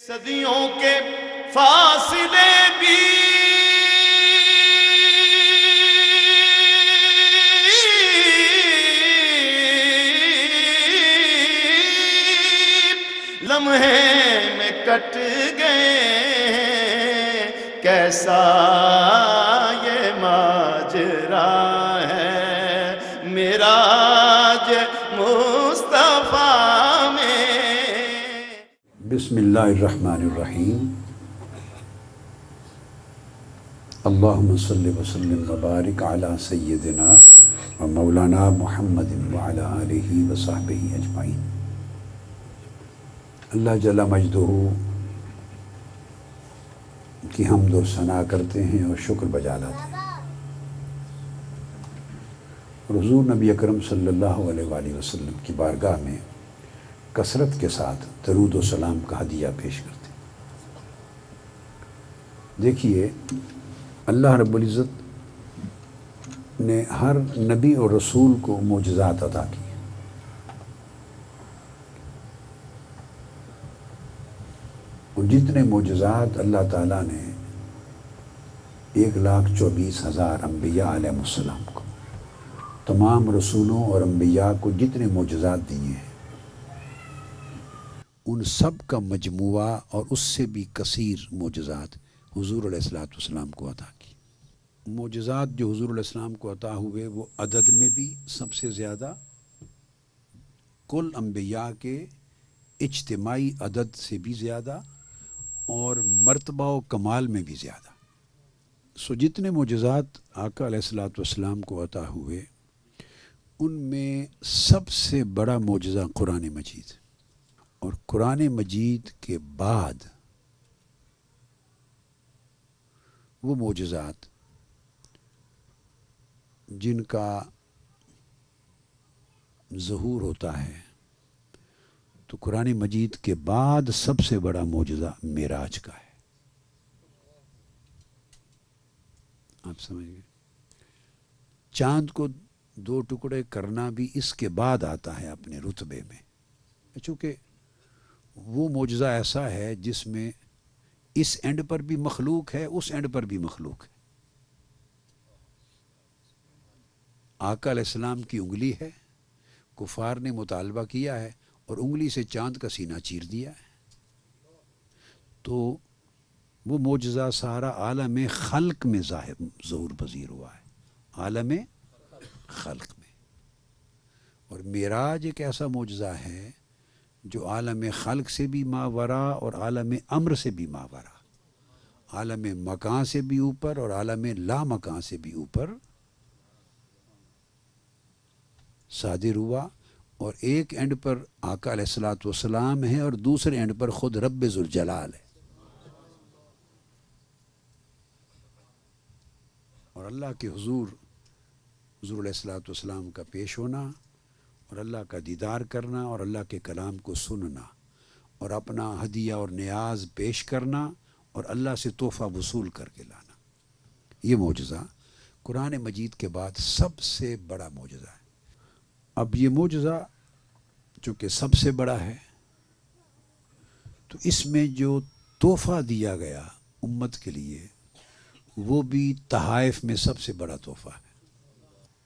صدیوں کے فاصلے بھی لمحے میں کٹ گئے، کیسا یہ ماجرا ہے معراج مصطفیٰ میں۔ بسم اللہ الرحمن الرحیم۔ اللہم صلی وسلم وبارک علی سیدنا و مولانا محمد وعلی آلہ وصحبہ اجمعین۔ اللہ جل مجدہ کی حمد و ثنا کرتے ہیں اور شکر بجا لاتے ہیں، اور حضور نبی اکرم صلی اللہ علیہ وآلہ وسلم کی بارگاہ میں کثرت کے ساتھ درود و سلام کا ہدیہ پیش کرتے ہیں۔ دیکھیے، اللہ رب العزت نے ہر نبی اور رسول کو معجزات عطا کی، اور جتنے معجزات اللہ تعالیٰ نے 1,24,000 انبیاء علیہ السلام کو، تمام رسولوں اور انبیاء کو جتنے معجزات دیے ہیں، ان سب کا مجموعہ اور اس سے بھی کثیر معجزات حضور علیہ السلام کو عطا کی۔ معجزات جو حضور علیہ السلام کو عطا ہوئے وہ عدد میں بھی سب سے زیادہ، کل انبیاء کے اجتماعی عدد سے بھی زیادہ، اور مرتبہ و کمال میں بھی زیادہ۔ جتنے معجزات آقا علیہ السلام کو عطا ہوئے، ان میں سب سے بڑا معجزہ قرآن مجید، اور قرآن مجید کے بعد وہ معجزات جن کا ظہور ہوتا ہے، تو قرآن مجید کے بعد سب سے بڑا معجزہ معراج کا ہے۔ آپ سمجھ گئے؟ چاند کو 2 ٹکڑے کرنا بھی اس کے بعد آتا ہے اپنے رتبے میں، چونکہ وہ معجزہ ایسا ہے جس میں اس اینڈ پر بھی مخلوق ہے، اس اینڈ پر بھی مخلوق ہے۔ آقا علیہ السلام کی انگلی ہے، کفار نے مطالبہ کیا ہے اور انگلی سے چاند کا سینہ چیر دیا ہے، تو وہ معجزہ سارا عالم خلق میں ظہور پذیر ہوا ہے، عالم خلق میں۔ اور معراج ایک ایسا معجزہ ہے جو عالم خلق سے بھی ماورا اور عالم امر سے بھی ماورا، عالم مکان سے بھی اوپر اور عالم لا مکان سے بھی اوپر صادر ہوا، اور ایک اینڈ پر آقا علیہ السلام ہے اور دوسرے اینڈ پر خود رب ذوالجلال ہے۔ اور اللہ کے حضور علیہ السلام کا پیش ہونا، اور اللہ کا دیدار کرنا، اور اللہ کے کلام کو سننا، اور اپنا ہدیہ اور نیاز پیش کرنا، اور اللہ سے تحفہ وصول کر کے لانا، یہ معجزہ قرآن مجید کے بعد سب سے بڑا معجزہ ہے۔ اب یہ معجزہ چونکہ سب سے بڑا ہے، تو اس میں جو تحفہ دیا گیا امت کے لیے، وہ بھی تحائف میں سب سے بڑا تحفہ ہے۔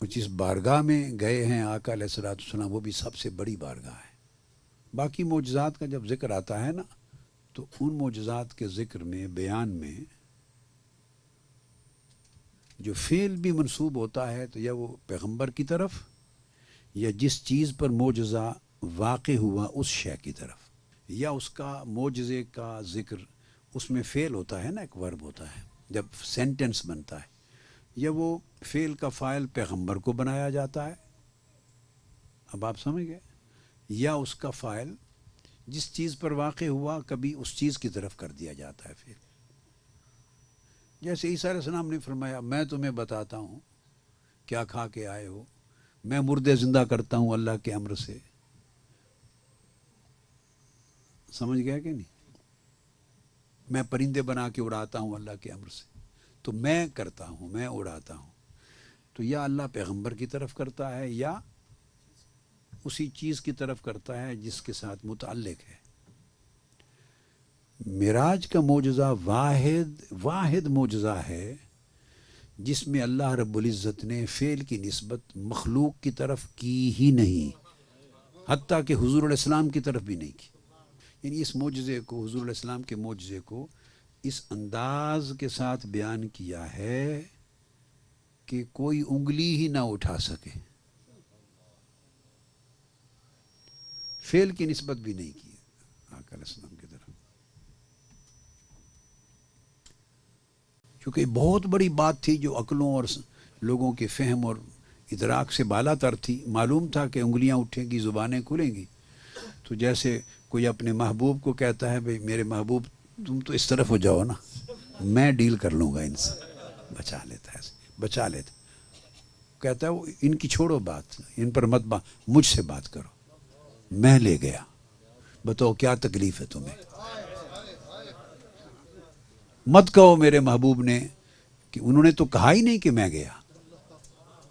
جس بارگاہ میں گئے ہیں آقا علیہ السلام، وہ بھی سب سے بڑی بارگاہ ہے۔ باقی معجزات کا جب ذکر آتا ہے نا، تو ان معجزات کے ذکر میں، بیان میں جو فعل بھی منسوب ہوتا ہے، تو یا وہ پیغمبر کی طرف، یا جس چیز پر معجزہ واقع ہوا اس شے کی طرف، یا اس کا معجزے کا ذکر، اس میں فعل ہوتا ہے نا، ایک ورب ہوتا ہے جب سینٹنس بنتا ہے، یا وہ فعل کا فاعل پیغمبر کو بنایا جاتا ہے، اب آپ سمجھ گئے، یا اس کا فاعل جس چیز پر واقع ہوا کبھی اس چیز کی طرف کر دیا جاتا ہے فعل۔ جیسے عیسیٰ علیہ السلام نے فرمایا، میں تمہیں بتاتا ہوں کیا کھا کے آئے ہو، میں مردے زندہ کرتا ہوں اللہ کے امر سے۔ سمجھ گیا کہ نہیں؟ میں پرندے بنا کے اڑاتا ہوں اللہ کے امر سے، تو میں کرتا ہوں، میں اڑاتا ہوں، تو یا اللہ پیغمبر کی طرف کرتا ہے، یا اسی چیز کی طرف کرتا ہے جس کے ساتھ متعلق ہے۔ معراج کا معجزہ واحد معجزہ ہے جس میں اللہ رب العزت نے فعل کی نسبت مخلوق کی طرف کی ہی نہیں، حتیٰ کہ حضور علیہ السلام کی طرف بھی نہیں کی. یعنی اس معجزے کو، حضور علیہ السلام کے معجزے کو اس انداز کے ساتھ بیان کیا ہے کہ کوئی انگلی ہی نہ اٹھا سکے، فعل کی نسبت بھی نہیں کی آقا علیہ السلام کی طرف. کیونکہ بہت بڑی بات تھی جو عقلوں اور لوگوں کے فہم اور ادراک سے بالا تر تھی. معلوم تھا کہ انگلیاں اٹھیں گی، زبانیں کھلیں گی. تو جیسے کوئی اپنے محبوب کو کہتا ہے بھئی میرے محبوب تم تو اس طرف ہو جاؤ نا، میں ڈیل کر لوں گا ان سے، بچا لیتا ہے، بچا لیتا. کہتا ہے وہ ان کی چھوڑو بات، ان پر مت مجھ سے بات کرو، میں لے گیا. بتاؤ کیا تکلیف ہے تمہیں؟ مت کہو میرے محبوب نے کہ انہوں نے تو کہا ہی نہیں کہ میں گیا.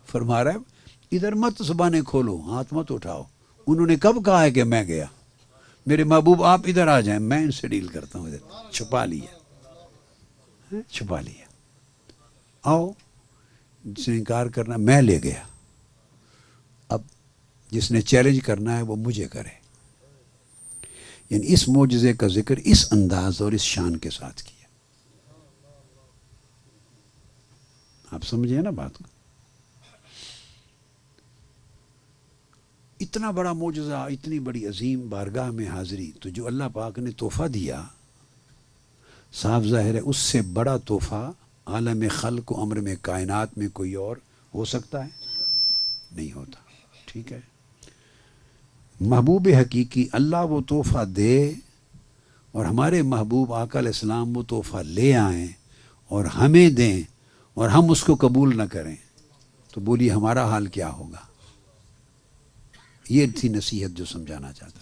فرما رہا ہے ادھر مت زبانیں کھولو، ہاتھ مت اٹھاؤ. انہوں نے کب کہا ہے کہ میں گیا؟ میرے محبوب آپ ادھر آ جائیں، میں ان سے ڈیل کرتا ہوں. ادھر چھپا لیا، چھپا لیا. آؤ، جس نے انکار کرنا میں لے گیا. اب جس نے چیلنج کرنا ہے وہ مجھے کرے. یعنی اس معجزے کا ذکر اس انداز اور اس شان کے ساتھ کیا. آپ سمجھے نا بات کو؟ اتنا بڑا معجزہ، اتنی بڑی عظیم بارگاہ میں حاضری، تو جو اللہ پاک نے تحفہ دیا، صاف ظاہر ہے اس سے بڑا تحفہ عالم خلق و امر میں کائنات میں کوئی اور ہو سکتا ہے؟ نہیں ہوتا. ٹھیک ہے. محبوب حقیقی اللہ وہ تحفہ دے اور ہمارے محبوب آقا علیہ السلام وہ تحفہ لے آئیں اور ہمیں دیں اور ہم اس کو قبول نہ کریں، تو بولیے ہمارا حال کیا ہوگا؟ یہ تھی نصیحت جو سمجھانا چاہتا.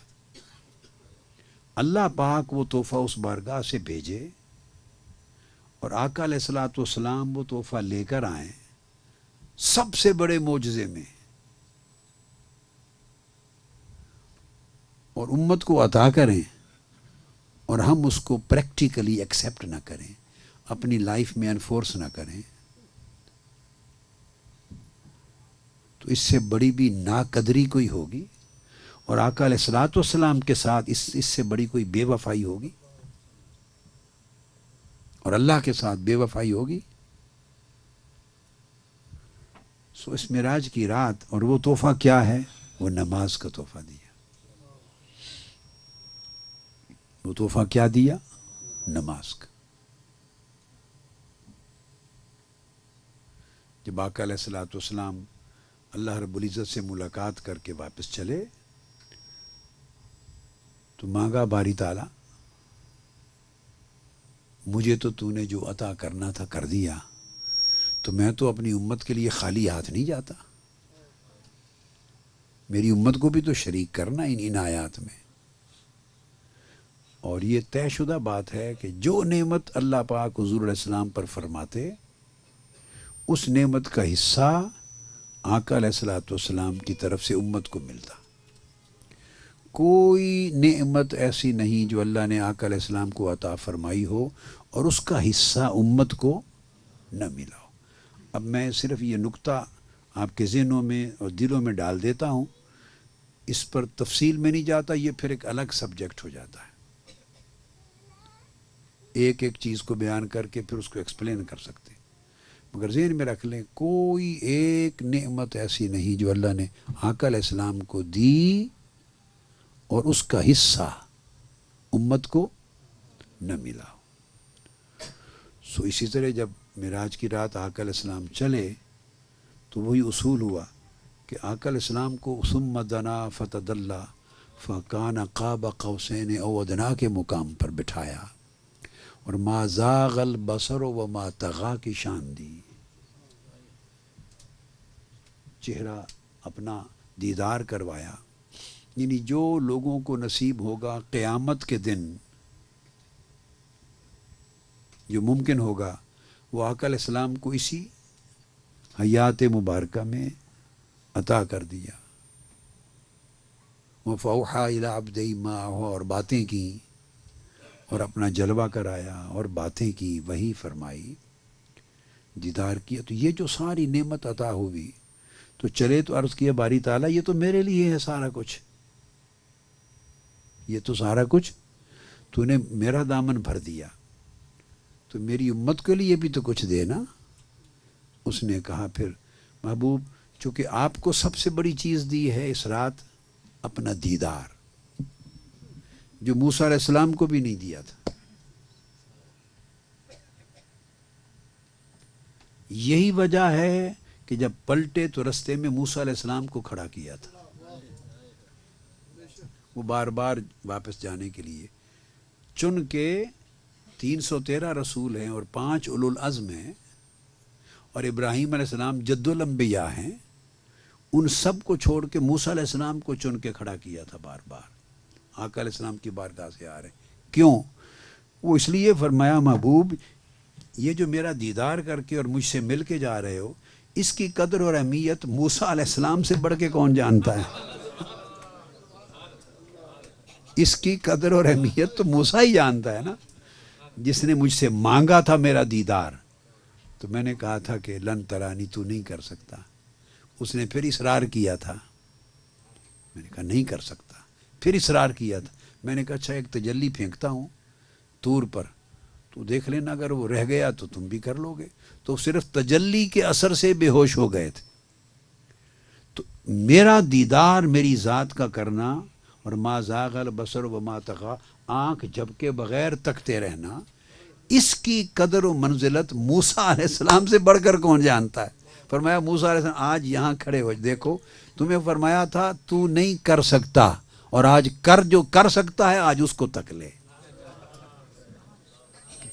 اللہ پاک وہ تحفہ اس بارگاہ سے بھیجے اور آقا علیہ الصلوۃ والسلام وہ تحفہ لے کر آئیں سب سے بڑے معجزے میں، اور امت کو عطا کریں اور ہم اس کو پریکٹیکلی ایکسیپٹ نہ کریں، اپنی لائف میں انفورس نہ کریں، تو اس سے بڑی بھی ناقدری کوئی ہوگی؟ اور آقا علیہ الصلوۃ والسلام کے ساتھ اس سے بڑی کوئی بے وفائی ہوگی؟ اور اللہ کے ساتھ بے وفائی ہوگی؟ سو اس معراج کی رات، اور وہ تحفہ کیا ہے؟ وہ نماز کا تحفہ دیا. وہ تحفہ کیا دیا؟ نماز کا. جب آقا علیہ الصلوۃ والسلام اللہ رب العزت سے ملاقات کر کے واپس چلے تو مانگا باری تعالیٰ مجھے تو نے جو عطا کرنا تھا کر دیا، تو میں تو اپنی امت کے لیے خالی ہاتھ نہیں جاتا، میری امت کو بھی تو شریک کرنا ان عنایات میں. اور یہ طے شدہ بات ہے کہ جو نعمت اللہ پاک حضور علیہ السلام پر فرماتے، اس نعمت کا حصہ آقا علیہ الصلوۃ والسلام کی طرف سے امت کو ملتا. کوئی نعمت ایسی نہیں جو اللہ نے آقا علیہ السلام کو عطا فرمائی ہو اور اس کا حصہ امت کو نہ ملا ہو. اب میں صرف یہ نقطہ آپ کے ذہنوں میں اور دلوں میں ڈال دیتا ہوں، اس پر تفصیل میں نہیں جاتا، یہ پھر ایک الگ سبجیکٹ ہو جاتا ہے. ایک ایک چیز کو بیان کر کے پھر اس کو ایکسپلین کر سکتے، مگر ذہن میں رکھ لیں کوئی ایک نعمت ایسی نہیں جو اللہ نے آقا علیہ السلام کو دی اور اس کا حصہ امت کو نہ ملا. سو اسی طرح جب معراج کی رات آقا علیہ السلام چلے تو وہی اصول ہوا کہ آقا علیہ السلام کو ثم دنا فتدلی فکان قاب قوسین او ادنیٰ کے مقام پر بٹھایا اور ما زاغ البصر وما طغیٰ کی شان دی. چہرہ اپنا دیدار کروایا. یعنی جو لوگوں کو نصیب ہوگا قیامت کے دن، جو ممکن ہوگا، وہ آقا علیہ السلام کو اسی حیات مبارکہ میں عطا کر دیا. وَفَأَوْحَىٰ إِلَىٰ عَبْدِهِ مَا أَوْحَىٰ، اور باتیں کیں اور اپنا جلوہ کرایا اور باتیں کی، وہی فرمائی، دیدار کیا. تو یہ جو ساری نعمت عطا ہوئی تو چلے تو عرض کیا باری تعالیٰ یہ تو میرے لیے ہے سارا کچھ، یہ تو سارا کچھ تو نے میرا دامن بھر دیا، تو میری امت کے لیے بھی تو کچھ دے نا. اس نے کہا پھر محبوب چونکہ آپ کو سب سے بڑی چیز دی ہے اس رات اپنا دیدار، جو موسیٰ علیہ السلام کو بھی نہیں دیا تھا. یہی وجہ ہے کہ جب پلٹے تو رستے میں موسیٰ علیہ السلام کو کھڑا کیا تھا، وہ بار بار واپس جانے کے لیے. چن کے 313 رسول ہیں اور 5 اولو العزم ہیں، اور ابراہیم علیہ السلام جد الانبیاء ہیں، ان سب کو چھوڑ کے موسیٰ علیہ السلام کو چن کے کھڑا کیا تھا بار بار. آقا علیہ السلام کی بارگاہ سے آ رہے. کیوں؟ وہ اس لیے فرمایا محبوب یہ جو میرا دیدار کر کے اور مجھ سے مل کے جا رہے ہو، اس کی قدر اور اہمیت موسیٰ علیہ السلام سے بڑھ کے کون جانتا ہے؟ اس کی قدر اور اہمیت تو موسیٰ ہی جانتا ہے نا، جس نے مجھ سے مانگا تھا میرا دیدار. تو میں نے کہا تھا کہ لن ترانی، تو نہیں کر سکتا. اس نے پھر اصرار کیا تھا، میں نے کہا نہیں کر سکتا. پھر اصرار کیا تھا، میں نے کہا اچھا ایک تجلی پھینکتا ہوں طور پر، تو دیکھ لینا اگر وہ رہ گیا تو تم بھی کر لو گے. تو صرف تجلی کے اثر سے بے ہوش ہو گئے تھے. تو میرا دیدار میری ذات کا کرنا اور ما زاغ البصر وما طغی، آنکھ جھپکے بغیر تکتے رہنا، اس کی قدر و منزلت موسیٰ علیہ السلام سے بڑھ کر کون جانتا ہے؟ فرمایا موسیٰ علیہ السلام آج یہاں کھڑے ہو دیکھو، تمہیں فرمایا تھا تو نہیں کر سکتا، اور آج جو کر سکتا ہے آج اس کو تک لے.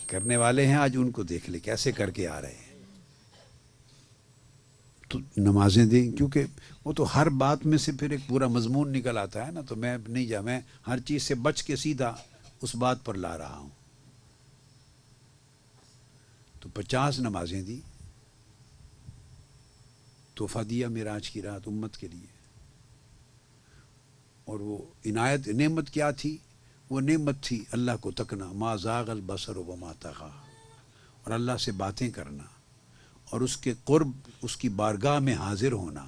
کرنے والے ہیں آج ان کو دیکھ لے کیسے کر کے آ رہے ہیں. تو نمازیں دیں، کیونکہ وہ تو ہر بات میں سے پھر ایک پورا مضمون نکل آتا ہے نا. تو میں نہیں میں ہر چیز سے بچ کے سیدھا اس بات پر لا رہا ہوں. تو 50 نمازیں دی، تحفہ دیا معراج کی رات امت کے لیے. اور وہ عنایت نعمت کیا تھی؟ وہ نعمت تھی اللہ کو تکنا، ما زاغ البصر وما طغی، اور اللہ سے باتیں کرنا اور اس کے قرب، اس کی بارگاہ میں حاضر ہونا،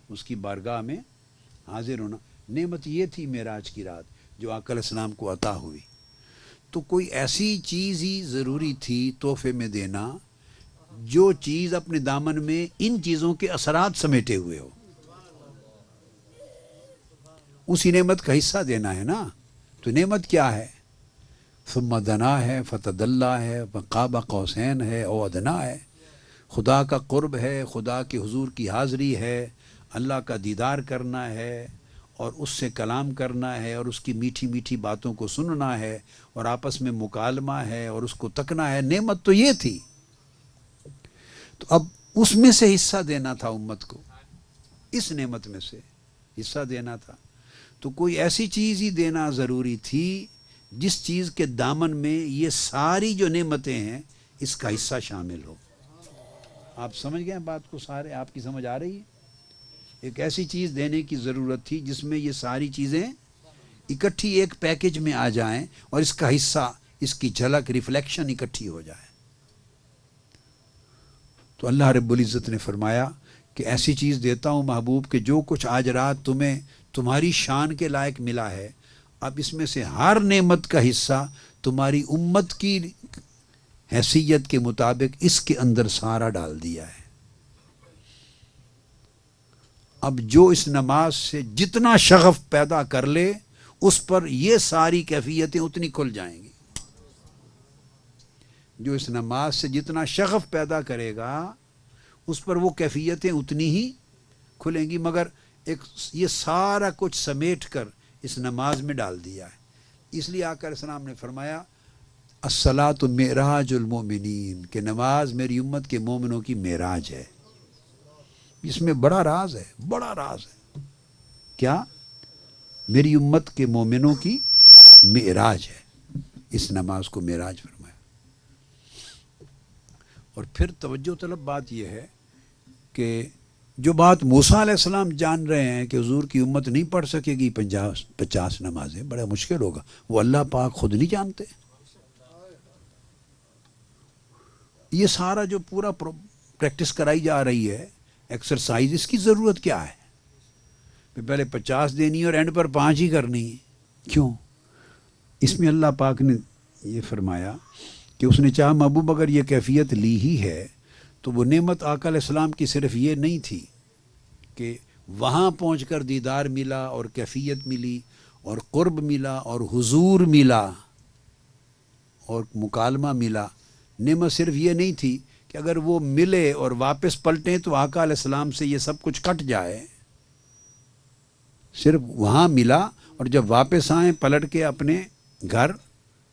اس کی بارگاہ میں حاضر ہونا. نعمت یہ تھی معراج کی رات جو آقا علیہ السلام کو عطا ہوئی. تو کوئی ایسی چیز ہی ضروری تھی تحفے میں دینا جو چیز اپنے دامن میں ان چیزوں کے اثرات سمیٹے ہوئے ہو. اسی نعمت کا حصہ دینا ہے نا. تو نعمت کیا ہے؟ ثم دنا ہے، فتدلی ہے، قاب قوسین ہے او ادنا ہے. خدا کا قرب ہے، خدا کے حضور کی حاضری ہے، اللہ کا دیدار کرنا ہے اور اس سے کلام کرنا ہے اور اس کی میٹھی میٹھی باتوں کو سننا ہے اور آپس میں مکالمہ ہے اور اس کو تکنا ہے. نعمت تو یہ تھی. تو اب اس میں سے حصہ دینا تھا امت کو، اس نعمت میں سے حصہ دینا تھا. تو کوئی ایسی چیز ہی دینا ضروری تھی جس چیز کے دامن میں یہ ساری جو نعمتیں ہیں اس کا حصہ شامل ہو. آپ سمجھ گئے بات کو؟ سارے آپ کی سمجھ آ رہی ہے؟ ایک ایسی چیز دینے کی ضرورت تھی جس میں یہ ساری چیزیں اکٹھی ایک پیکج میں آ جائیں اور اس کا حصہ، اس کی جھلک، ریفلیکشن اکٹھی ہو جائے. تو اللہ رب العزت نے فرمایا کہ ایسی چیز دیتا ہوں محبوب کہ جو کچھ آج رات تمہیں تمہاری شان کے لائق ملا ہے، اب اس میں سے ہر نعمت کا حصہ تمہاری امت کی حیثیت کے مطابق اس کے اندر سارا ڈال دیا ہے. اب جو اس نماز سے جتنا شغف پیدا کر لے اس پر یہ ساری کیفیتیں اتنی کھل جائیں گی. جو اس نماز سے جتنا شغف پیدا کرے گا اس پر وہ کیفیتیں اتنی ہی کھلیں گی. مگر ایک یہ سارا کچھ سمیٹ کر اس نماز میں ڈال دیا ہے. اس لیے آقا علیہ السلام نے فرمایا الصلاۃ معراج المومنین، کہ نماز میری امت کے مومنوں کی معراج ہے. اس میں بڑا راز ہے، بڑا راز ہے. کیا؟ میری امت کے مومنوں کی معراج ہے. اس نماز کو معراج فرمایا. اور پھر توجہ طلب بات یہ ہے کہ جو بات موسیٰ علیہ السلام جان رہے ہیں کہ حضور کی امت نہیں پڑھ سکے گی 50 نمازیں، بڑا مشکل ہوگا، وہ اللہ پاک خود نہیں جانتے؟ یہ سارا جو پورا پریکٹس کرائی جا رہی ہے ایکسرسائز، اس کی ضرورت کیا ہے؟ پہلے 50 دینی اور اینڈ پر 5 ہی کرنی ہے، کیوں؟ اس میں اللہ پاک نے یہ فرمایا کہ اس نے چاہا محبوب اگر یہ کیفیت لی ہی ہے تو وہ نعمت آقا علیہ السلام کی صرف یہ نہیں تھی کہ وہاں پہنچ کر دیدار ملا اور کیفیت ملی اور قرب ملا اور حضور ملا اور مکالمہ ملا. نعمت صرف یہ نہیں تھی کہ اگر وہ ملے اور واپس پلٹیں تو آقا علیہ السلام سے یہ سب کچھ کٹ جائے. صرف وہاں ملا اور جب واپس آئیں پلٹ کے اپنے گھر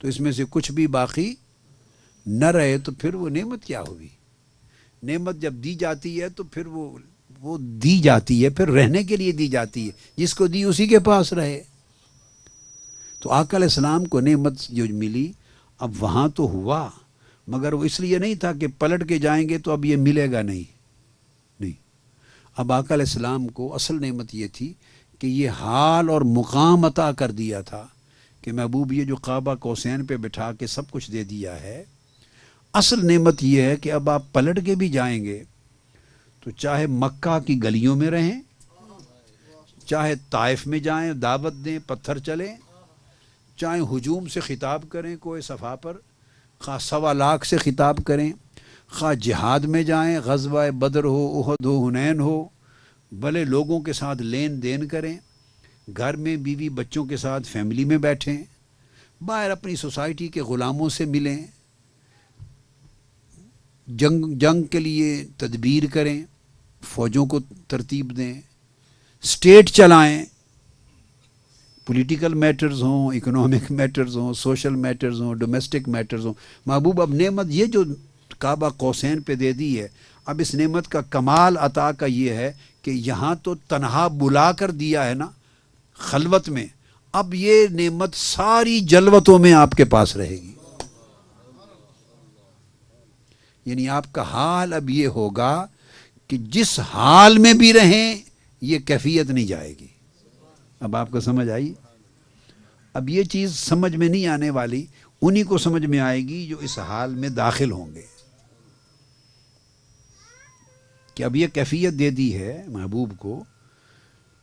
تو اس میں سے کچھ بھی باقی نہ رہے تو پھر وہ نعمت کیا ہوئی؟ نعمت جب دی جاتی ہے تو پھر وہ دی جاتی ہے، پھر رہنے کے لیے دی جاتی ہے، جس کو دی اسی کے پاس رہے. تو آقا علیہ السلام کو نعمت جو ملی اب وہاں تو ہوا، مگر وہ اس لیے نہیں تھا کہ پلٹ کے جائیں گے تو اب یہ ملے گا، نہیں. اب آقا علیہ السلام کو اصل نعمت یہ تھی کہ یہ حال اور مقام عطا کر دیا تھا کہ محبوب یہ جو کعبہ قوسین پہ بٹھا کے سب کچھ دے دیا ہے. اصل نعمت یہ ہے کہ اب آپ پلٹ کے بھی جائیں گے تو چاہے مکہ کی گلیوں میں رہیں، چاہے طائف میں جائیں دعوت دیں پتھر چلیں، چاہے ہجوم سے خطاب کریں کوئی صفا پر، خواہ 1.25 لاکھ سے خطاب کریں، خواہ جہاد میں جائیں، غزوہ بدر ہو، احد ہو، حنین ہو، بھلے لوگوں کے ساتھ لین دین کریں، گھر میں بیوی بچوں کے ساتھ فیملی میں بیٹھیں، باہر اپنی سوسائٹی کے غلاموں سے ملیں، جنگ کے لیے تدبیر کریں، فوجوں کو ترتیب دیں، اسٹیٹ چلائیں، پولیٹیکل میٹرز ہوں، اکنامک میٹرز ہوں، سوشل میٹرز ہوں، ڈومیسٹک میٹرز ہوں. محبوب اب نعمت یہ جو کعبہ قوسین پہ دے دی ہے، اب اس نعمت کا کمال عطا کا یہ ہے کہ یہاں تو تنہا بلا کر دیا ہے نا خلوت میں، اب یہ نعمت ساری جلوتوں میں آپ کے پاس رہے گی. یعنی آپ کا حال اب یہ ہوگا کہ جس حال میں بھی رہیں یہ کیفیت نہیں جائے گی. اب آپ کو سمجھ آئی؟ اب یہ چیز سمجھ میں نہیں آنے والی، انہی کو سمجھ میں آئے گی جو اس حال میں داخل ہوں گے کہ اب یہ کیفیت دے دی ہے محبوب کو.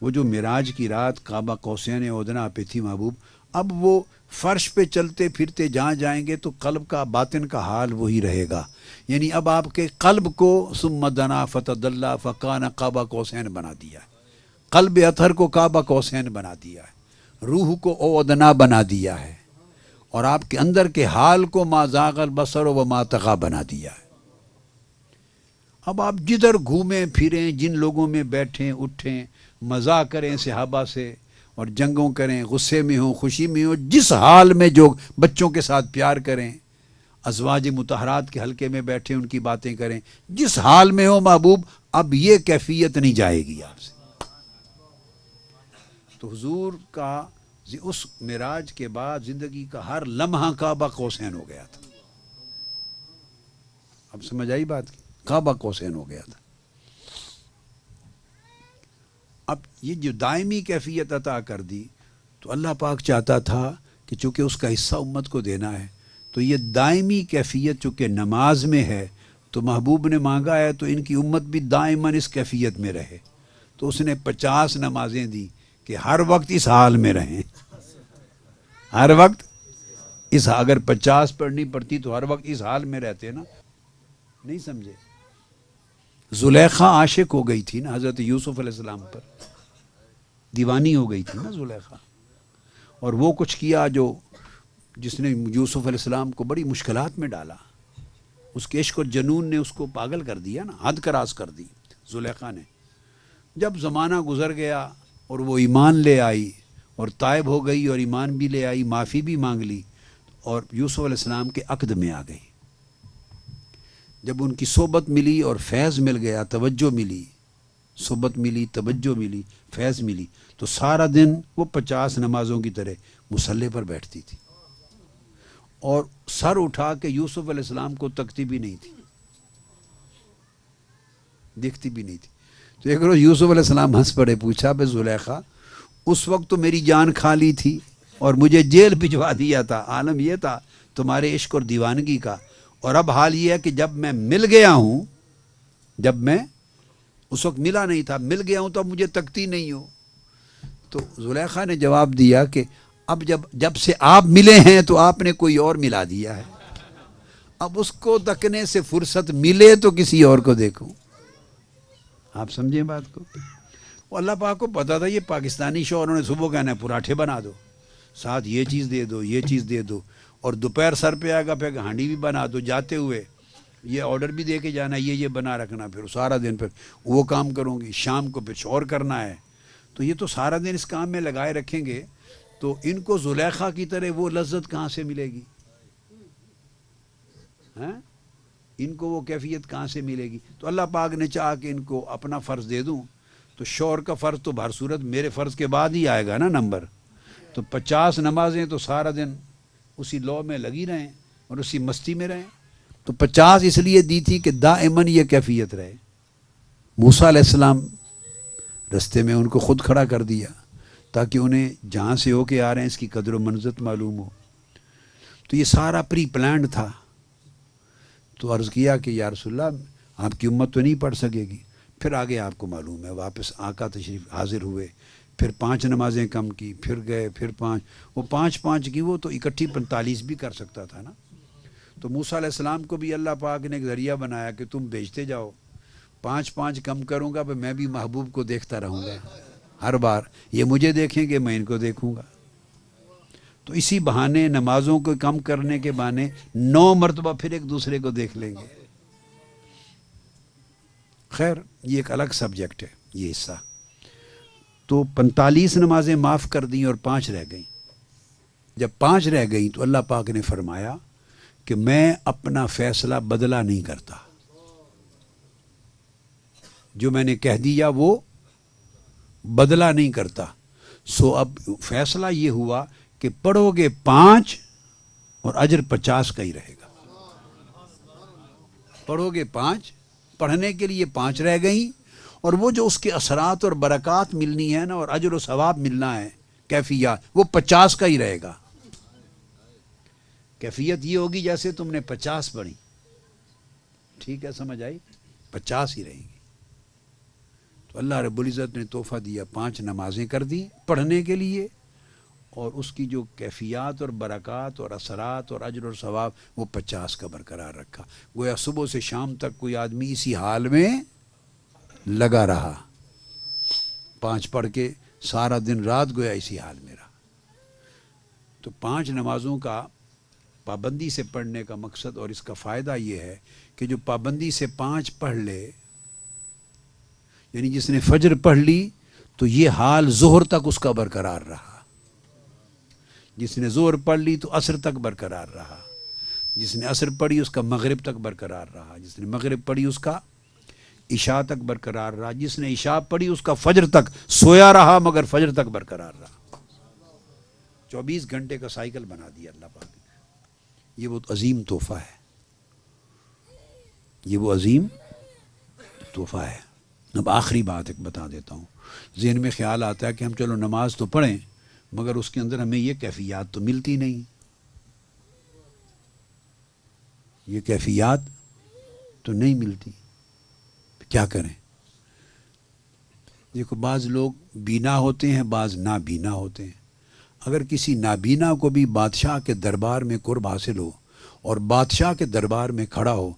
وہ جو معراج کی رات کعبہ قوسین ادنیٰ پہ تھی محبوب، اب وہ فرش پہ چلتے پھرتے جہاں جائیں گے تو قلب کا باطن کا حال وہی رہے گا. یعنی اب آپ کے قلب کو ثم دنا فتدلی فکان کعبہ قوسین بنا دیا ہے، قلب اطہر کو کعبہ قوسین بنا دیا ہے، روح کو او ادنا بنا دیا ہے، اور آپ کے اندر کے حال کو ما زاغ البصر و ما طغی بنا دیا ہے. اب آپ جدھر گھومیں پھریں، جن لوگوں میں بیٹھیں اٹھیں، مزاح کریں صحابہ سے اور جنگوں کریں، غصے میں ہوں خوشی میں ہوں، جس حال میں جو بچوں کے ساتھ پیار کریں، ازواج مطہرات کے حلقے میں بیٹھیں ان کی باتیں کریں، جس حال میں ہو محبوب اب یہ کیفیت نہیں جائے گی آپ سے. تو حضور کا اس معراج کے بعد زندگی کا ہر لمحہ کعبہ قوسین ہو گیا تھا. اب سمجھ آئی بات کی؟ کعبہ قوسین ہو گیا تھا. اب یہ جو دائمی کیفیت عطا کر دی تو اللہ پاک چاہتا تھا کہ چونکہ اس کا حصہ امت کو دینا ہے تو یہ دائمی کیفیت چونکہ نماز میں ہے تو محبوب نے مانگا ہے تو ان کی امت بھی دائماً اس کیفیت میں رہے. تو اس نے 50 نمازیں دی کہ ہر وقت اس حال میں رہیں، ہر وقت اس، اگر 50 پڑھنی پڑتی تو ہر وقت اس حال میں رہتے نا. نہیں سمجھے؟ زلیخا عاشق ہو گئی تھی نا حضرت یوسف علیہ السلام پر، دیوانی ہو گئی تھی نا زلیخا، اور وہ کچھ کیا جو جس نے یوسف علیہ السلام کو بڑی مشکلات میں ڈالا. اس کے عشق اور جنون نے اس کو پاگل کر دیا نا، حد کراس کر دی زلیخا نے. جب زمانہ گزر گیا اور وہ ایمان لے آئی اور تائب ہو گئی اور ایمان بھی لے آئی، معافی بھی مانگ لی اور یوسف علیہ السلام کے عقد میں آ گئی. جب ان کی صحبت ملی اور فیض مل گیا، توجہ ملی، صحبت ملی، توجہ ملی، فیض ملی، تو سارا دن وہ 50 نمازوں کی طرح مصلی پر بیٹھتی تھی اور سر اٹھا کے یوسف علیہ السلام کو تکتی بھی نہیں تھی، دیکھتی بھی نہیں تھی. تو ایک روز یوسف علیہ السلام ہنس پڑے، پوچھا بے زلیخا اس وقت تو میری جان کھالی تھی اور مجھے جیل بھجوا دیا تھا، عالم یہ تھا تمہارے عشق اور دیوانگی کا، اور اب حال یہ ہے کہ جب میں مل گیا ہوں، جب میں اس وقت ملا نہیں تھا، مل گیا ہوں تو اب مجھے تکتی نہیں ہو۔ تو زلیخا نے جواب دیا کہ اب جب سے آپ ملے ہیں تو آپ نے کوئی اور ملا دیا ہے، اب اس کو تکنے سے فرصت ملے تو کسی اور کو دیکھوں۔ آپ سمجھیں بات کو؟ وہ اللہ پاک کو پتا تھا یہ پاکستانی شوہروں نے صبح کہنا ہے پراٹھے بنا دو، ساتھ یہ چیز دے دو، یہ چیز دے دو، اور دوپہر سر پہ آئے گا پھر ہانڈی بھی بنا دو، جاتے ہوئے یہ آرڈر بھی دے کے جانا، یہ بنا رکھنا، پھر سارا دن پھر وہ کام کروں گی، شام کو پھر اور کرنا ہے، تو یہ تو سارا دن اس کام میں لگائے رکھیں گے، تو ان کو زلیخا کی طرح وہ لذت کہاں سے ملے گی؟ ان کو وہ کیفیت کہاں سے ملے گی؟ تو اللہ پاک نے چاہا کہ ان کو اپنا فرض دے دوں، تو شوہر کا فرض تو بہر صورت میرے فرض کے بعد ہی آئے گا نا نمبر، تو 50 نمازیں تو سارا دن اسی لو میں لگی رہیں اور اسی مستی میں رہیں، تو 50 اس لیے دی تھی کہ دائماً یہ کیفیت رہے۔ موسیٰ علیہ السلام رستے میں ان کو خود کھڑا کر دیا تاکہ انہیں جہاں سے ہو کے آ رہے ہیں اس کی قدر و منزلت معلوم ہو، تو یہ سارا پری پلانڈ تھا۔ تو عرض کیا کہ یا رسول اللہ آپ کی امت تو نہیں پڑھ سکے گی، پھر آگے آپ کو معلوم ہے، واپس آقا تشریف حاضر ہوئے، پھر 5 نمازیں کم کی، پھر گئے، پھر 5، وہ 5 کی وہ تو اکٹھی 45 بھی کر سکتا تھا نا۔ تو موسیٰ علیہ السلام کو بھی اللہ پاک نے ایک ذریعہ بنایا کہ تم بھیجتے جاؤ، 5 کم کروں گا، پھر میں بھی محبوب کو دیکھتا رہوں گا، ہر بار یہ مجھے دیکھیں گے میں ان کو دیکھوں گا، تو اسی بہانے نمازوں کو کم کرنے کے بہانے 9 مرتبہ پھر ایک دوسرے کو دیکھ لیں گے۔ خیر یہ ایک الگ سبجیکٹ ہے یہ حصہ۔ تو 45 نمازیں معاف کر دیں اور 5 رہ گئیں۔ جب 5 رہ گئیں تو اللہ پاک نے فرمایا کہ میں اپنا فیصلہ بدلہ نہیں کرتا، جو میں نے کہہ دیا وہ بدلہ نہیں کرتا، سو اب فیصلہ یہ ہوا کہ پڑھو گے 5 اور اجر 50 کا ہی رہے گا۔ پڑھو گے 5، پڑھنے کے لیے 5 رہ گئیں، اور وہ جو اس کے اثرات اور برکات ملنی ہے نا اور اجر و ثواب ملنا ہے کیفیت، وہ 50 کا ہی رہے گا۔ کیفیت یہ ہوگی جیسے تم نے 50 پڑھی، ٹھیک ہے سمجھ آئی، 50 ہی رہیں گی۔ تو اللہ رب العزت نے تحفہ دیا، 5 نمازیں کر دی پڑھنے کے لیے، اور اس کی جو کیفیات اور برکات اور اثرات اور اجر اور ثواب وہ 50 کا برقرار رکھا۔ گویا صبح سے شام تک کوئی آدمی اسی حال میں لگا رہا، 5 پڑھ کے سارا دن رات گویا اسی حال میں رہا۔ تو 5 نمازوں کا پابندی سے پڑھنے کا مقصد اور اس کا فائدہ یہ ہے کہ جو پابندی سے 5 پڑھ لے، یعنی جس نے فجر پڑھ لی تو یہ حال ظہر تک اس کا برقرار رہا، جس نے ظہر پڑھ لی تو عصر تک برقرار رہا، جس نے عصر پڑھی اس کا مغرب تک برقرار رہا، جس نے مغرب پڑھی اس کا عشاء تک برقرار رہا، جس نے عشاء پڑھی اس کا فجر تک سویا رہا مگر فجر تک برقرار رہا۔ 24 گھنٹے کا سائیکل بنا دیا اللہ پاک نے۔ یہ بہت عظیم تحفہ ہے، یہ وہ عظیم تحفہ ہے۔ اب آخری بات ایک بتا دیتا ہوں، ذہن میں خیال آتا ہے کہ ہم چلو نماز تو پڑھیں مگر اس کے اندر ہمیں یہ کیفیات تو ملتی نہیں، یہ کیفیات تو نہیں ملتی، کیا کریں؟ دیکھو بعض لوگ بینا ہوتے ہیں، بعض نابینا ہوتے ہیں۔ اگر کسی نابینا کو بھی بادشاہ کے دربار میں قرب حاصل ہو اور بادشاہ کے دربار میں کھڑا ہو،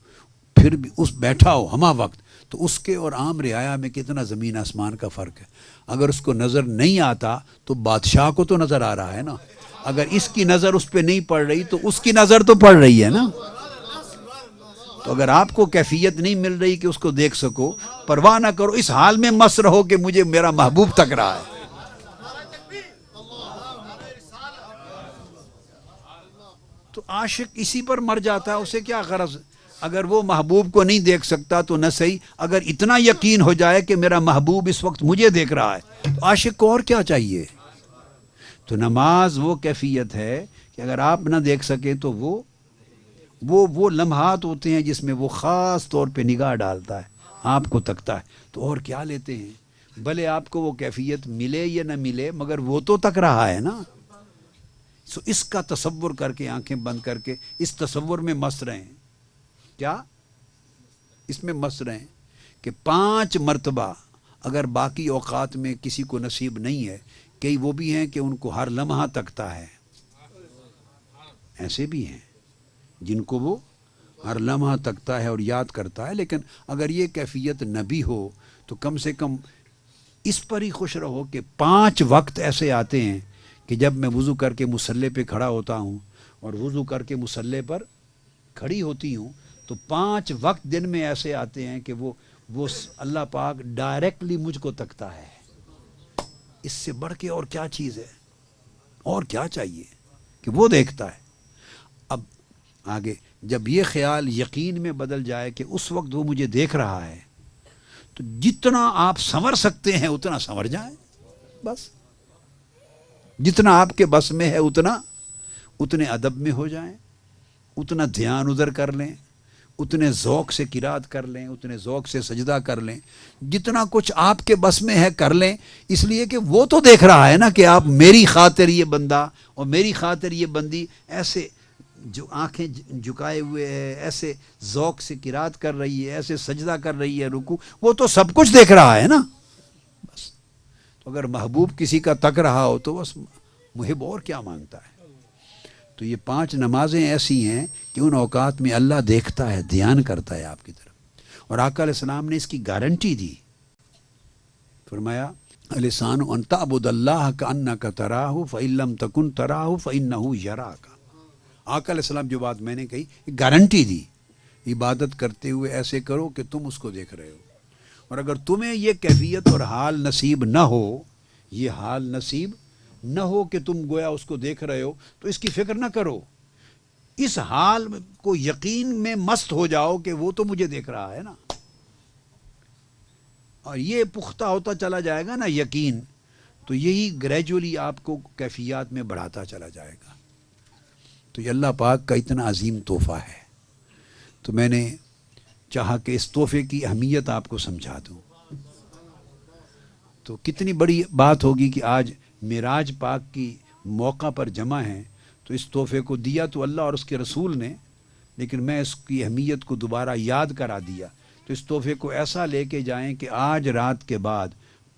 پھر بھی اس بیٹھا ہو ہمہ وقت، تو اس کے اور عام رعایا میں کتنا زمین آسمان کا فرق ہے۔ اگر اس کو نظر نہیں آتا تو بادشاہ کو تو نظر آ رہا ہے نا، اگر اس کی نظر اس پہ نہیں پڑ رہی تو اس کی نظر تو پڑ رہی ہے نا۔ تو اگر آپ کو کیفیت نہیں مل رہی کہ اس کو دیکھ سکو، پرواہ نہ کرو، اس حال میں مست رہو کہ مجھے میرا محبوب تک رہا ہے۔ تو عاشق اسی پر مر جاتا ہے، اسے کیا غرض؟ اگر وہ محبوب کو نہیں دیکھ سکتا تو نہ صحیح، اگر اتنا یقین ہو جائے کہ میرا محبوب اس وقت مجھے دیکھ رہا ہے تو عاشق کو اور کیا چاہیے؟ تو نماز وہ کیفیت ہے کہ اگر آپ نہ دیکھ سکیں تو وہ لمحات ہوتے ہیں جس میں وہ خاص طور پہ نگاہ ڈالتا ہے، آپ کو تکتا ہے تو اور کیا لیتے ہیں؟ بھلے آپ کو وہ کیفیت ملے یا نہ ملے مگر وہ تو تک رہا ہے نا. سو اس کا تصور کر کے آنکھیں بند کر کے اس تصور میں مست رہیں. کیا اس میں مست رہیں کہ 5 مرتبہ اگر باقی اوقات میں کسی کو نصیب نہیں ہے، کئی وہ بھی ہیں کہ ان کو ہر لمحہ تکتا ہے، ایسے بھی ہیں جن کو وہ ہر لمحہ تکتا ہے اور یاد کرتا ہے. لیکن اگر یہ کیفیت نہ بھی ہو تو کم سے کم اس پر ہی خوش رہو کہ 5 وقت ایسے آتے ہیں کہ جب میں وضو کر کے مصلے پہ کھڑا ہوتا ہوں اور وضو کر کے مصلے پر کھڑی ہوتی ہوں تو 5 وقت دن میں ایسے آتے ہیں کہ وہ اللہ پاک ڈائریکٹلی مجھ کو تکتا ہے. اس سے بڑھ کے اور کیا چیز ہے؟ اور کیا چاہیے کہ وہ دیکھتا ہے. اب آگے جب یہ خیال یقین میں بدل جائے کہ اس وقت وہ مجھے دیکھ رہا ہے تو جتنا آپ سنور سکتے ہیں اتنا سنور جائیں. بس جتنا آپ کے بس میں ہے اتنے ادب میں ہو جائیں، اتنا دھیان ادھر کر لیں، اتنے ذوق سے قرات کر لیں، اتنے ذوق سے سجدہ کر لیں، جتنا کچھ آپ کے بس میں ہے کر لیں. اس لیے کہ وہ تو دیکھ رہا ہے نا کہ آپ میری خاطر یہ بندہ اور میری خاطر یہ بندی ایسے جو آنکھیں جھکائے ہوئے ہے، ایسے ذوق سے قرات کر رہی ہے، ایسے سجدہ کر رہی ہے، رکوع، وہ تو سب کچھ دیکھ رہا ہے نا. بس تو اگر محبوب کسی کا تک رہا ہو تو بس محب اور کیا مانگتا ہے. تو یہ 5 نمازیں ایسی ہیں کہ ان اوقات میں اللہ دیکھتا ہے، دھیان کرتا ہے آپ کی طرف. اور آقا علیہ السلام نے اس کی گارنٹی دی، فرمایا الِّسَانُ أَن تَعْبُدَ اللَّهَ كَأَنَّكَ تَرَاهُ فَإِن لَّمْ تَكُن تَرَاهُ فَإِنَّهُ يَرَاكَ. آقا علیہ السلام جو بات میں نے کہی گارنٹی دی، عبادت کرتے ہوئے ایسے کرو کہ تم اس کو دیکھ رہے ہو. اور اگر تمہیں یہ کیفیت اور حال نصیب نہ ہو، یہ حال نصیب نہ ہو کہ تم گویا اس کو دیکھ رہے ہو تو اس کی فکر نہ کرو. اس حال کو یقین میں مست ہو جاؤ کہ وہ تو مجھے دیکھ رہا ہے نا. اور یہ پختہ ہوتا چلا جائے گا نا یقین، تو یہی گریجولی آپ کو کیفیات میں بڑھاتا چلا جائے گا. تو یہ اللہ پاک کا اتنا عظیم تحفہ ہے. تو میں نے چاہا کہ اس تحفے کی اہمیت آپ کو سمجھا دوں. تو کتنی بڑی بات ہوگی کہ آج معراج پاک کی موقع پر جمع ہیں. تو اس تحفے کو دیا تو اللہ اور اس کے رسول نے، لیکن میں اس کی اہمیت کو دوبارہ یاد کرا دیا. تو اس تحفے کو ایسا لے کے جائیں کہ آج رات کے بعد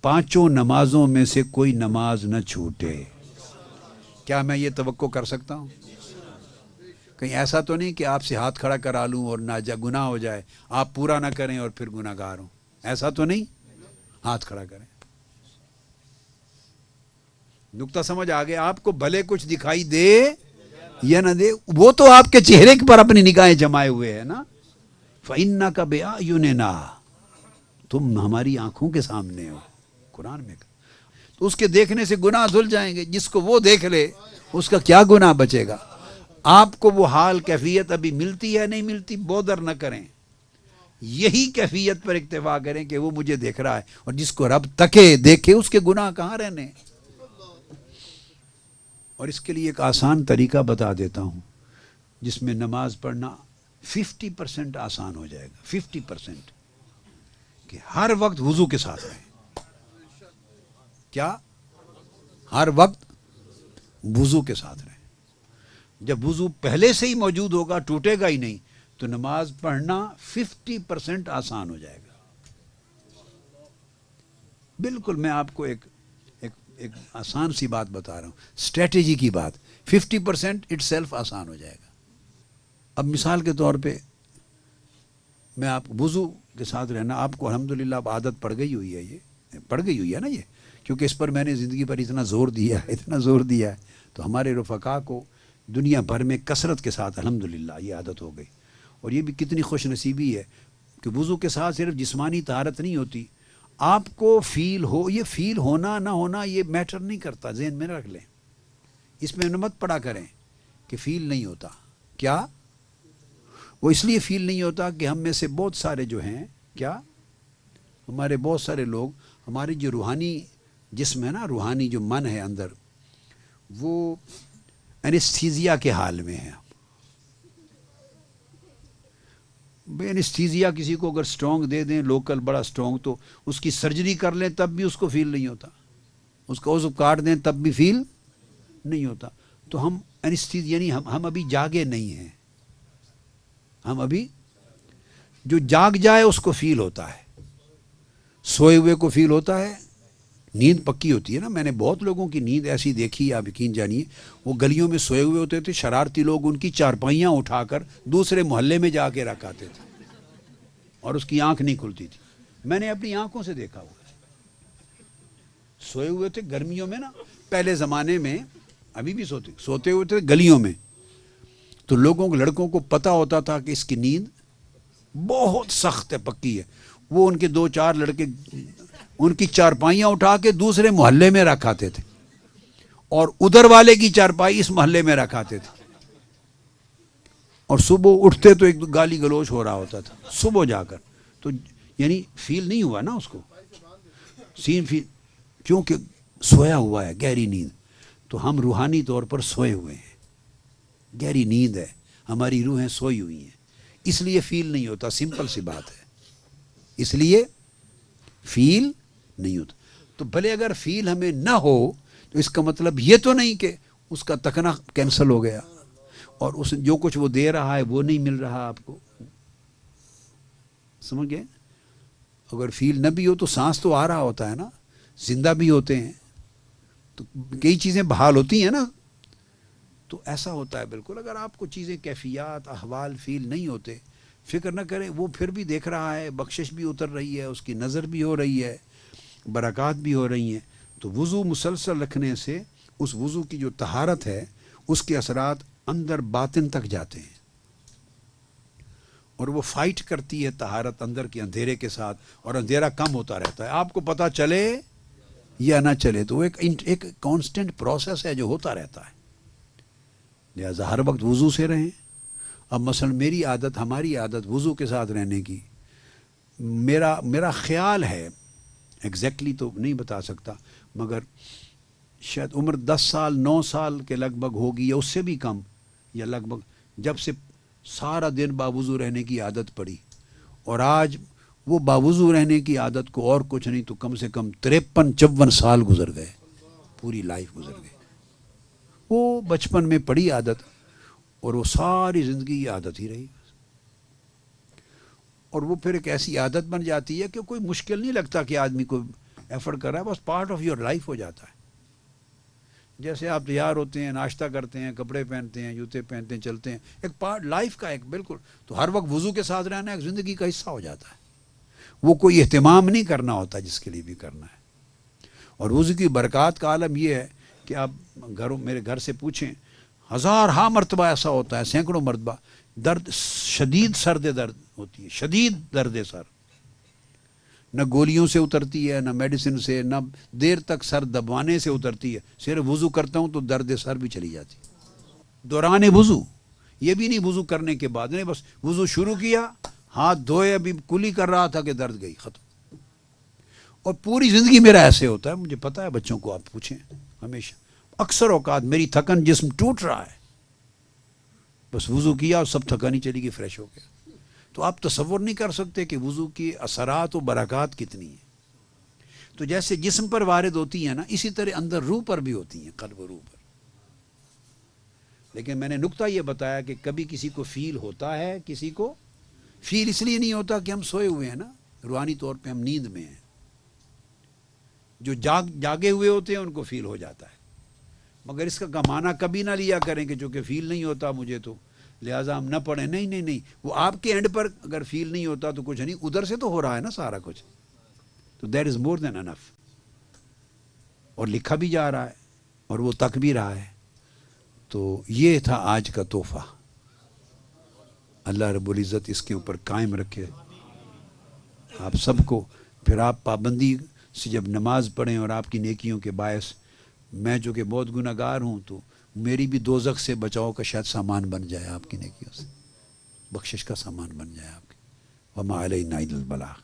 5 نمازوں میں سے کوئی نماز نہ چھوٹے. کیا میں یہ توقع کر سکتا ہوں؟ کہیں ایسا تو نہیں کہ آپ سے ہاتھ کھڑا کرا لوں اور نہ گناہ ہو جائے، آپ پورا نہ کریں اور پھر گناہ گار ہوں؟ ایسا تو نہیں؟ ہاتھ کھڑا کریں. نقطہ سمجھ آ گیا آپ کو؟ بھلے کچھ دکھائی دے یا نہ دے، وہ تو آپ کے چہرے پر اپنی نگاہیں جمائے ہوئے ہے نا. فَإِنَّكَ بِأَعْيُنِنَا، تم ہماری آنکھوں کے سامنے ہو. قرآن میں تو اس کے دیکھنے سے گناہ دھل جائیں گے. جس کو وہ دیکھ لے اس کا کیا گناہ بچے گا؟ آپ کو وہ حال کیفیت ابھی ملتی ہے نہیں ملتی، بودر نہ کریں. یہی کیفیت پر اکتفا کریں کہ وہ مجھے دیکھ رہا ہے. اور جس کو رب تکے دیکھے اس کے گناہ کہاں رہنے. اور اس کے لیے ایک آسان طریقہ بتا دیتا ہوں جس میں نماز پڑھنا 50% آسان ہو جائے گا. 50% کہ ہر وقت وضو کے ساتھ رہیں. کیا؟ ہر وقت وضو کے ساتھ رہیں. جب وضو پہلے سے ہی موجود ہوگا، ٹوٹے گا ہی نہیں، تو نماز پڑھنا 50% آسان ہو جائے گا. بالکل میں آپ کو ایک آسان سی بات بتا رہا ہوں، اسٹریٹجی کی بات. 50% اٹ سیلف آسان ہو جائے گا. اب مثال کے طور پہ میں آپ وضو کے ساتھ رہنا، آپ کو الحمدللہ اب عادت پڑ گئی ہوئی ہے، یہ پڑ گئی ہوئی ہے نا یہ، کیونکہ اس پر میں نے زندگی پر اتنا زور دیا ہے. تو ہمارے رفقا کو دنیا بھر میں کثرت کے ساتھ الحمدللہ یہ عادت ہو گئی. اور یہ بھی کتنی خوش نصیبی ہے کہ وضو کے ساتھ صرف جسمانی طہارت نہیں ہوتی، آپ کو فیل ہو، یہ فیل ہونا نہ ہونا یہ میٹر نہیں کرتا، ذہن میں رکھ لیں. اس میں مت پڑا کریں کہ فیل نہیں ہوتا. کیا؟ وہ اس لیے فیل نہیں ہوتا کہ ہم میں سے بہت سارے جو ہیں، کیا ہمارے بہت سارے لوگ، ہماری جو روحانی جسم ہے نا، روحانی جو من ہے اندر، وہ انستھیزیا کے حال میں ہے. انستھیزیا کسی کو اگر سٹرونگ دے دیں لوکل بڑا سٹرونگ تو اس کی سرجری کر لیں تب بھی اس کو فیل نہیں ہوتا، اس کا عضو کاٹ دیں تب بھی فیل نہیں ہوتا. تو ہم انستھیزیا یعنی ہم ابھی جاگے نہیں ہیں. ہم ابھی جو جاگ جائے اس کو فیل ہوتا ہے، سوئے ہوئے کو فیل ہوتا ہے. نیند پکی ہوتی ہے نا. میں نے بہت لوگوں کی نیند ایسی دیکھی، آپ یقین جانیے، وہ گلیوں میں سوئے ہوئے ہوتے تھے، شرارتی لوگ ان کی چارپائیاں اٹھا کر دوسرے محلے میں جا کے رکھاتے تھے اور اس کی آنکھ نہیں کھلتی تھی. میں نے اپنی آنکھوں سے دیکھا ہوا ہے. سوئے ہوئے تھے گرمیوں میں نا، پہلے زمانے میں، ابھی بھی سوتے ہوئے تھے گلیوں میں، تو لوگوں کو، لڑکوں کو پتہ ہوتا تھا کہ اس کی نیند بہت سخت ہے، پکی ہے. وہ ان کے 2-4 لڑکے ان کی چارپائیاں اٹھا کے دوسرے محلے میں رکھاتے تھے اور ادھر والے کی چارپائی اس محلے میں رکھاتے تھے. اور صبح اٹھتے تو ایک گالی گلوچ ہو رہا ہوتا تھا صبح جا کر. تو یعنی فیل نہیں ہوا نا اس کو، سین فیل، کیونکہ سویا ہوا ہے، گہری نیند. تو ہم روحانی طور پر سوئے ہوئے ہیں، گہری نیند ہے، ہماری روحیں سوئی ہوئی ہیں، اس لیے فیل نہیں ہوتا. سمپل سی بات ہے، اس لیے فیل نہیں ہوتا. تو بھلے اگر فیل ہمیں نہ ہو تو اس کا مطلب یہ تو نہیں کہ اس کا تکنا کینسل ہو گیا اور اس جو کچھ وہ دے رہا ہے وہ نہیں مل رہا آپ کو. سمجھ گئے؟ اگر فیل نہ بھی ہو تو سانس تو آ رہا ہوتا ہے نا، زندہ بھی ہوتے ہیں، تو کئی چیزیں بحال ہوتی ہیں نا. تو ایسا ہوتا ہے بالکل. اگر آپ کو چیزیں، کیفیات، احوال فیل نہیں ہوتے، فکر نہ کریں، وہ پھر بھی دیکھ رہا ہے، بخشش بھی اتر رہی ہے، اس کی نظر بھی ہو رہی ہے، برکات بھی ہو رہی ہیں. تو وضو مسلسل رکھنے سے اس وضو کی جو طہارت ہے اس کے اثرات اندر باطن تک جاتے ہیں اور وہ فائٹ کرتی ہے طہارت اندر کے اندھیرے کے ساتھ، اور اندھیرا کم ہوتا رہتا ہے، آپ کو پتہ چلے یا نہ چلے. تو وہ ایک کانسٹنٹ پروسیس ہے جو ہوتا رہتا ہے. لہذا ہر وقت وضو سے رہیں. اب مثلا میری عادت، ہماری عادت وضو کے ساتھ رہنے کی، میرا خیال ہے، ایگزیکٹلی تو نہیں بتا سکتا، مگر شاید عمر 10 سال 9 سال کے لگ بھگ ہوگی یا اس سے بھی کم، یا لگ بھگ جب سے سارا دن باوضو رہنے کی عادت پڑی. اور آج وہ باوضو رہنے کی عادت کو اور کچھ نہیں تو کم سے کم 53-54 سال گزر گئے، پوری لائف گزر گئی. وہ بچپن میں پڑی عادت اور وہ ساری زندگی یہ عادت ہی رہی. اور وہ پھر ایک ایسی عادت بن جاتی ہے کہ کوئی مشکل نہیں لگتا کہ آدمی کو ایفرٹ کر رہا ہے، بس پارٹ آف یور لائف ہو جاتا ہے. جیسے آپ تیار ہوتے ہیں، ناشتہ کرتے ہیں، کپڑے پہنتے ہیں، جوتے پہنتے ہیں، چلتے ہیں، ایک پارٹ لائف کا، ایک بالکل. تو ہر وقت وضو کے ساتھ رہنا ایک زندگی کا حصہ ہو جاتا ہے. وہ کوئی اہتمام نہیں کرنا ہوتا جس کے لیے بھی کرنا ہے. اور وضو کی برکات کا عالم یہ ہے کہ آپ میرے گھر سے پوچھیں، 1000 مرتبہ ایسا ہوتا ہے، سینکڑوں مرتبہ درد، شدید سر درد ہوتی ہے، شدید درد سر، نہ گولیوں سے اترتی ہے، نہ میڈیسن سے، نہ دیر تک سر دبانے سے اترتی ہے. صرف وضو کرتا ہوں تو درد سر بھی چلی جاتی. دوران وضو، یہ بھی نہیں وضو کرنے کے بعد، نہیں، بس وضو شروع کیا، ہاتھ دھوئے، ابھی کلی کر رہا تھا کہ درد گئی، ختم. اور پوری زندگی میرا ایسے ہوتا ہے، مجھے پتا ہے، بچوں کو آپ پوچھیں، ہمیشہ اکثر اوقات میری تھکن، جسم ٹوٹ رہا ہے، بس وضو کیا اور سب تھکانی چلی گئی، فریش ہو گیا. تو آپ تصور نہیں کر سکتے کہ وضو کی اثرات و برکات کتنی ہیں. تو جیسے جسم پر وارد ہوتی ہیں نا، اسی طرح اندر روح پر بھی ہوتی ہیں، قلب و روح پر. لیکن میں نے نکتہ یہ بتایا کہ کبھی کسی کو فیل ہوتا ہے، کسی کو فیل اس لیے نہیں ہوتا کہ ہم سوئے ہوئے ہیں نا، روحانی طور پہ ہم نیند میں ہیں. جو جاگے ہوئے ہوتے ہیں ان کو فیل ہو جاتا ہے. مگر اس کا معنی کبھی نہ لیا کریں کہ چونکہ فیل نہیں ہوتا مجھے تو لہٰذا ہم نہ پڑھیں. نہیں نہیں نہیں، وہ آپ کے اینڈ پر اگر فیل نہیں ہوتا تو کچھ نہیں، ادھر سے تو ہو رہا ہے نا سارا کچھ. تو دیٹ از مور دین انف. اور لکھا بھی جا رہا ہے اور وہ تک بھی رہا ہے. تو یہ تھا آج کا تحفہ. اللہ رب العزت اس کے اوپر قائم رکھے آپ سب کو. پھر آپ پابندی سے جب نماز پڑھیں اور آپ کی نیکیوں کے باعث، میں جو کہ بہت گناہ گار ہوں، تو میری بھی دوزخ سے بچاؤ کا شاید سامان بن جائے، آپ کی نیکیوں سے بخشش کا سامان بن جائے آپ کی. وما علینا الا البلاغ.